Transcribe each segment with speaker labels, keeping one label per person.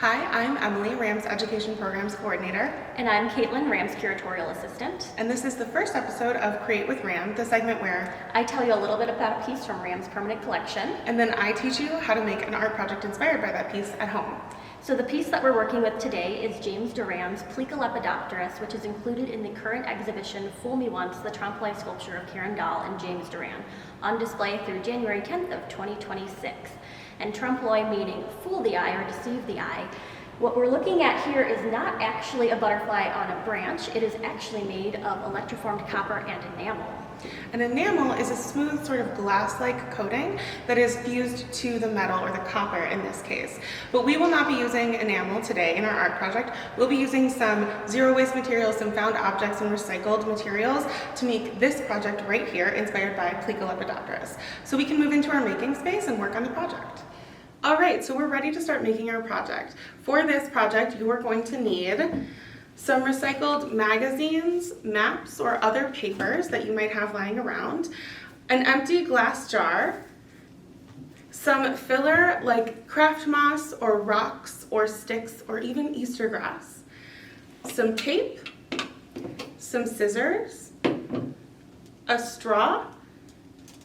Speaker 1: Hi, I'm Emily, Ram's Education Programs Coordinator.
Speaker 2: And I'm Katelyn, Ram's Curatorial Assistant.
Speaker 1: And this is the first episode of Create with Ram, the segment where
Speaker 2: I tell you a little bit about a piece from Ram's permanent collection.
Speaker 1: And then I teach you how to make an art project inspired by that piece at home.
Speaker 2: So the piece that we're working with today is James Doran's Plique-a-Lepidopterous, which is included in the current exhibition Fool Me Once, the trompe-l'oeil sculpture of Karen Dahl and James Doran, on display through January 10th of 2026. And trompe-l'oeil meaning fool the eye or deceive the eye. What we're looking at here is not actually a butterfly on a branch. It is actually made of electroformed copper and enamel.
Speaker 1: An enamel is a smooth sort of glass-like coating that is fused to the metal, or the copper in this case. But we will not be using enamel today in our art project. We'll be using some zero-waste materials, some found objects and recycled materials to make this project right here, inspired by Plique-a-Lepidopterous. So we can move into our making space and work on the project. All right, so we're ready to start making our project. For this project, you are going to need some recycled magazines, maps, or other papers that you might have lying around, an empty glass jar, some filler like craft moss or rocks or sticks or even Easter grass, some tape, some scissors, a straw,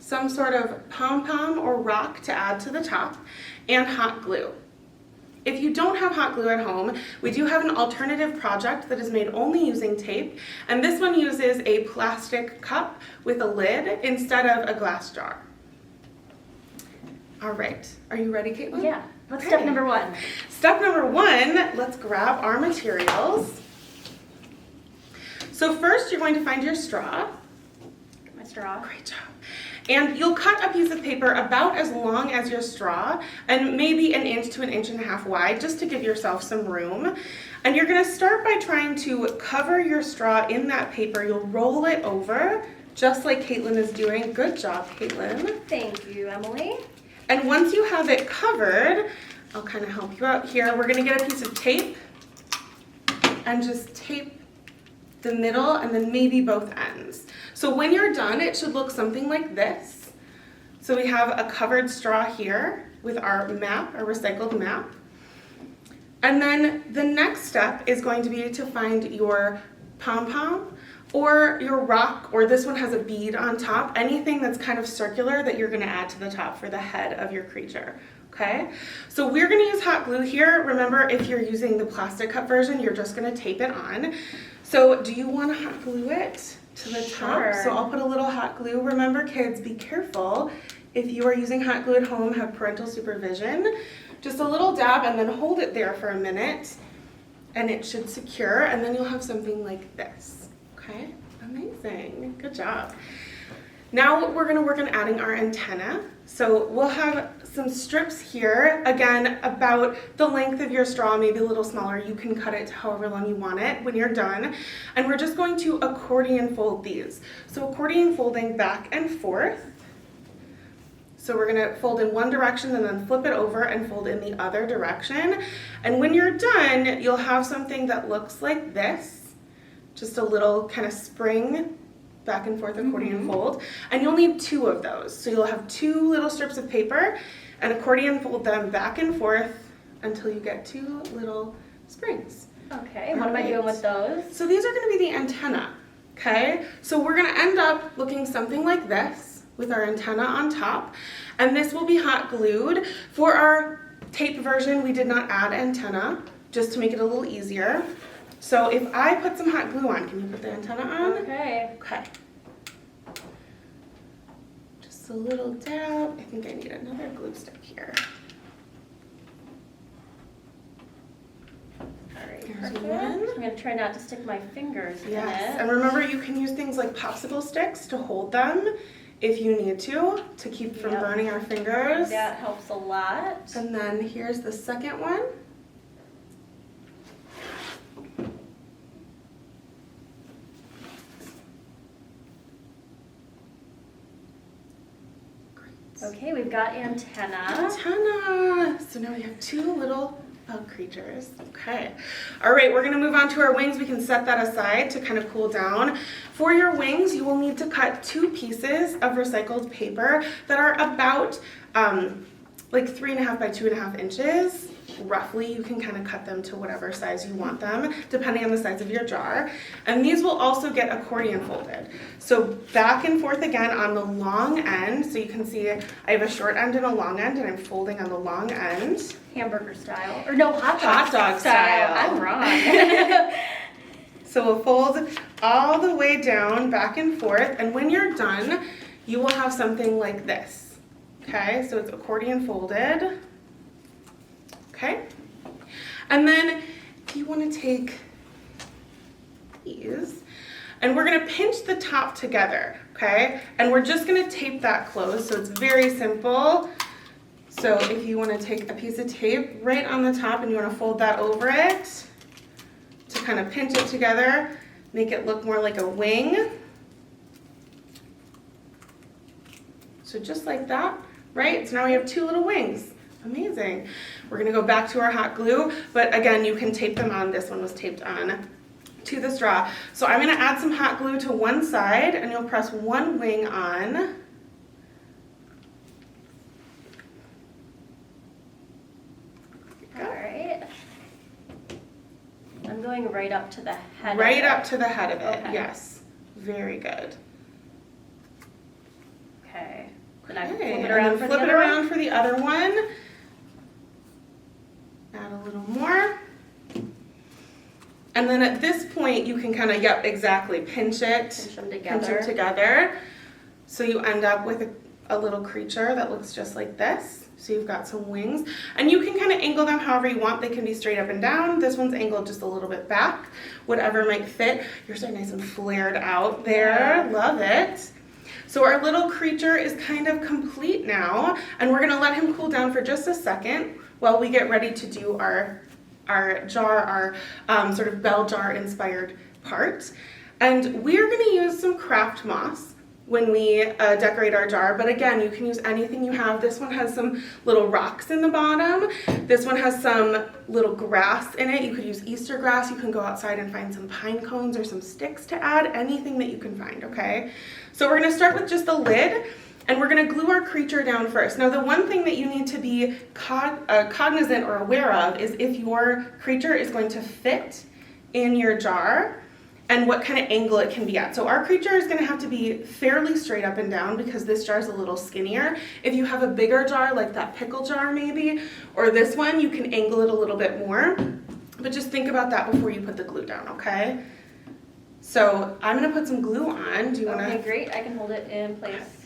Speaker 1: some sort of pom-pom or rock to add to the top, and hot glue. If you don't have hot glue at home, we do have an alternative project that is made only using tape, and this one uses a plastic cup with a lid instead of a glass jar. All right, are you ready, Katelyn?
Speaker 2: Yeah, what's step number one?
Speaker 1: Step number one, let's grab our materials. So first you're going to find your straw.
Speaker 2: Get my straw.
Speaker 1: Great job. And you'll cut a piece of paper about as long as your straw and maybe 1 inch to 1.5 inches wide, just to give yourself some room. And you're gonna start by trying to cover your straw in that paper. You'll roll it over, just like Katelyn is doing. Good job, Katelyn.
Speaker 2: Thank you, Emily.
Speaker 1: And once you have it covered, I'll kind of help you out here. We're gonna get a piece of tape and just tape the middle and then maybe both ends. So when you're done, it should look something like this. So we have a covered straw here with our map, our recycled map. And then the next step is going to be to find your pom-pom or your rock, or this one has a bead on top, anything that's kind of circular that you're gonna add to the top for the head of your creature. Okay, so we're gonna use hot glue here. Remember, if you're using the plastic cup version, you're just gonna tape it on. So do you wanna hot glue it to the top?
Speaker 2: Sure.
Speaker 1: So I'll put a little hot glue. Remember, kids, be careful. If you are using hot glue at home, have parental supervision. Just a little dab and then hold it there for a minute and it should secure, and then you'll have something like this. Okay, amazing, good job. Now we're gonna work on adding our antenna. So we'll have some strips here, again, about the length of your straw, maybe a little smaller. You can cut it to however long you want it when you're done. And we're just going to accordion fold these. So accordion folding back and forth. So we're gonna fold in one direction and then flip it over and fold in the other direction. And when you're done, you'll have something that looks like this. Just a little kind of spring back and forth accordion fold, and you'll need 2 of those. So you'll have 2 little strips of paper and accordion fold them back and forth until you get 2 little springs.
Speaker 2: Okay, what am I doing with those?
Speaker 1: So these are gonna be the antenna, okay? So we're gonna end up looking something like this with our antenna on top, and this will be hot glued. For our tape version, we did not add antenna, just to make it a little easier. So if I put some hot glue on, can you put the antenna on?
Speaker 2: Okay.
Speaker 1: Okay. Just a little dab. I think I need another glue stick here.
Speaker 2: All right,
Speaker 1: Here's
Speaker 2: perfect.
Speaker 1: one.
Speaker 2: I'm gonna try not to stick my fingers in
Speaker 1: Yes,
Speaker 2: it.
Speaker 1: and remember, you can use things like popsicle sticks to hold them if you need to keep from
Speaker 2: Yep.
Speaker 1: burning our fingers.
Speaker 2: That helps a lot.
Speaker 1: And then here's the second one.
Speaker 2: Okay, we've got antenna.
Speaker 1: Antenna. So now we have 2 little bug creatures. Okay. All right, we're gonna move on to our wings. We can set that aside to kind of cool down. For your wings, you will need to cut 2 pieces of recycled paper that are about like 3.5 by 2.5 inches. roughly. You can kind of cut them to whatever size you want them, depending on the size of your jar. And these will also get accordion folded. So back and forth again on the long end. So you can see I have a short end and a long end, and I'm folding on the long end.
Speaker 2: Hamburger style. Or no, hot
Speaker 1: dog style.
Speaker 2: I'm wrong.
Speaker 1: So we'll fold all the way down, back and forth, and when you're done, you will have something like this. Okay, so it's accordion folded. Okay, and then if you want to take these, and we're going to pinch the top together, okay, and we're just going to tape that closed, so it's very simple. So if you want to take a piece of tape right on the top and you want to fold that over it to kind of pinch it together, make it look more like a wing. So just like that, right? So now we have two little wings. Amazing. We're gonna go back to our hot glue, but again, you can tape them on. This one was taped on to the straw. So I'm gonna add some hot glue to one side, and you'll press one wing on.
Speaker 2: All right. I'm going right up to the head.
Speaker 1: Right up to the head of it,
Speaker 2: Okay.
Speaker 1: yes. Very good.
Speaker 2: Okay. Then I
Speaker 1: Okay,
Speaker 2: flip it
Speaker 1: and
Speaker 2: around
Speaker 1: then
Speaker 2: for
Speaker 1: flip
Speaker 2: the
Speaker 1: it
Speaker 2: other
Speaker 1: around
Speaker 2: one.
Speaker 1: for the other one. Add a little more. And then at this point, you can kind of, yep, exactly, pinch it.
Speaker 2: Pinch them
Speaker 1: Pinch
Speaker 2: together.
Speaker 1: them together. So you end up with a little creature that looks just like this. So you've got some wings. And you can kind of angle them however you want. They can be straight up and down. This one's angled just a little bit back. Whatever might fit. Yours are nice and flared out there.
Speaker 2: Yeah.
Speaker 1: Love it. So our little creature is kind of complete now. And we're going to let him cool down for just a second while we get ready to do our jar, our sort of bell jar inspired part. And we're going to use some craft moss when we decorate our jar, but again, you can use anything you have. This one has some little rocks in the bottom. This one has some little grass in it. You could use Easter grass. You can go outside and find some pine cones or some sticks to add, anything that you can find, okay? So we're gonna start with just the lid, and we're gonna glue our creature down first. Now, the one thing that you need to be cognizant or aware of is if your creature is going to fit in your jar, and what kind of angle it can be at. So our creature is going to have to be fairly straight up and down because this jar is a little skinnier. If you have a bigger jar, like that pickle jar maybe, or this one, you can angle it a little bit more. But just think about that before you put the glue down, okay? So I'm going to put some glue on. Do you want to?
Speaker 2: Okay, great. I can hold it in place.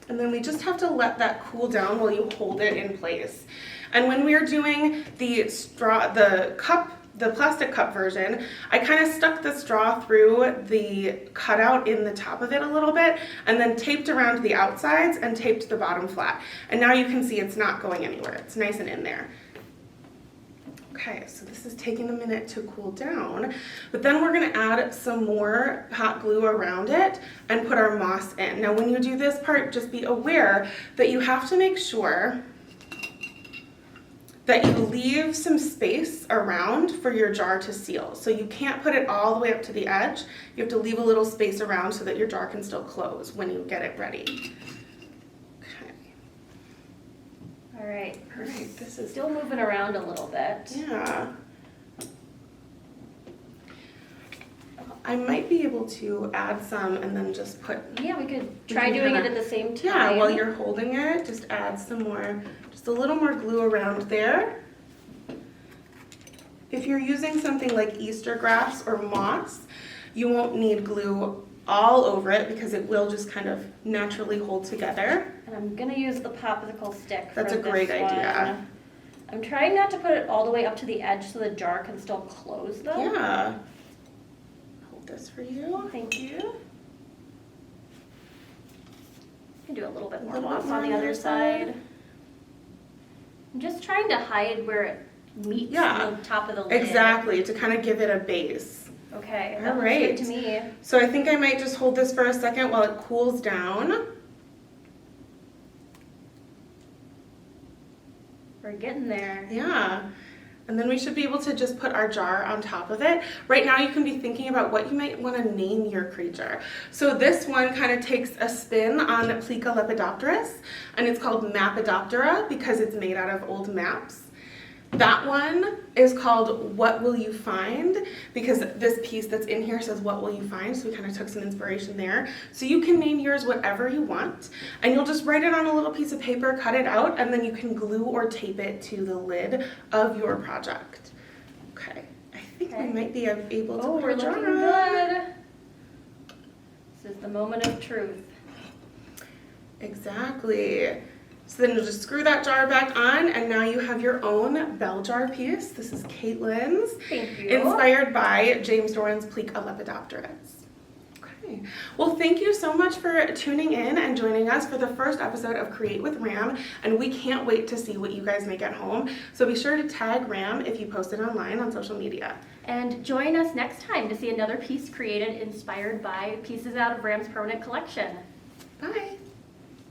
Speaker 1: And then we just have to let that cool down while you hold it in place. And when we're doing the straw, the plastic cup version, I kind of stuck the straw through the cutout in the top of it a little bit and then taped around the outsides and taped the bottom flat. And now you can see it's not going anywhere. It's nice and in there. Okay, so this is taking a minute to cool down, but then we're gonna add some more hot glue around it and put our moss in. Now when you do this part, just be aware that you have to make sure that you leave some space around for your jar to seal. So you can't put it all the way up to the edge. You have to leave a little space around so that your jar can still close when you get it ready. Okay.
Speaker 2: All right.
Speaker 1: All right, this is,
Speaker 2: Still moving around a little bit.
Speaker 1: yeah. I might be able to add some and then just put,
Speaker 2: Yeah, we could
Speaker 1: We
Speaker 2: try
Speaker 1: can
Speaker 2: doing it
Speaker 1: kinda-
Speaker 2: at the same time.
Speaker 1: yeah, while you're holding it, just add some more, just a little more glue around there. If you're using something like Easter grass or moss, you won't need glue all over it because it will just kind of naturally hold together.
Speaker 2: And I'm gonna use the popsicle stick
Speaker 1: That's
Speaker 2: for
Speaker 1: a great
Speaker 2: this
Speaker 1: idea.
Speaker 2: one. I'm trying not to put it all the way up to the edge so the jar can still close though.
Speaker 1: Yeah. Hold this for you.
Speaker 2: Thank you. You can do a little bit
Speaker 1: A
Speaker 2: more
Speaker 1: little bit
Speaker 2: moss
Speaker 1: more
Speaker 2: on the other side. I'm just trying to hide where it meets
Speaker 1: Yeah,
Speaker 2: the top of the lid.
Speaker 1: Exactly, to kind of give it a base.
Speaker 2: Okay,
Speaker 1: All
Speaker 2: that looks
Speaker 1: right.
Speaker 2: good to me.
Speaker 1: So I think I might just hold this for a second while it cools down.
Speaker 2: We're getting there.
Speaker 1: Yeah. And then we should be able to just put our jar on top of it. Right now you can be thinking about what you might want to name your creature. So this one kind of takes a spin on Plique-a-Lepidopterous, and it's called Mapidoptera because it's made out of old maps. That one is called What Will You Find, because this piece that's in here says what will you find, so we kind of took some inspiration there. So you can name yours whatever you want, and you'll just write it on a little piece of paper, cut it out, and then you can glue or tape it to the lid of your project. Okay, I think we might be able to put
Speaker 2: we're
Speaker 1: our jar
Speaker 2: looking
Speaker 1: on.
Speaker 2: good. This is the moment of truth.
Speaker 1: Exactly. So then you'll just screw that jar back on, and now you have your own bell jar piece. This is Katelyn's.
Speaker 2: Thank you.
Speaker 1: Inspired by James Doran's Plique-a-Lepidopterous. Okay. Well, thank you so much for tuning in and joining us for the first episode of Create with Ram, and we can't wait to see what you guys make at home. So be sure to tag Ram if you post it online on social media.
Speaker 2: And join us next time to see another piece created inspired by pieces out of Ram's permanent collection.
Speaker 1: Bye.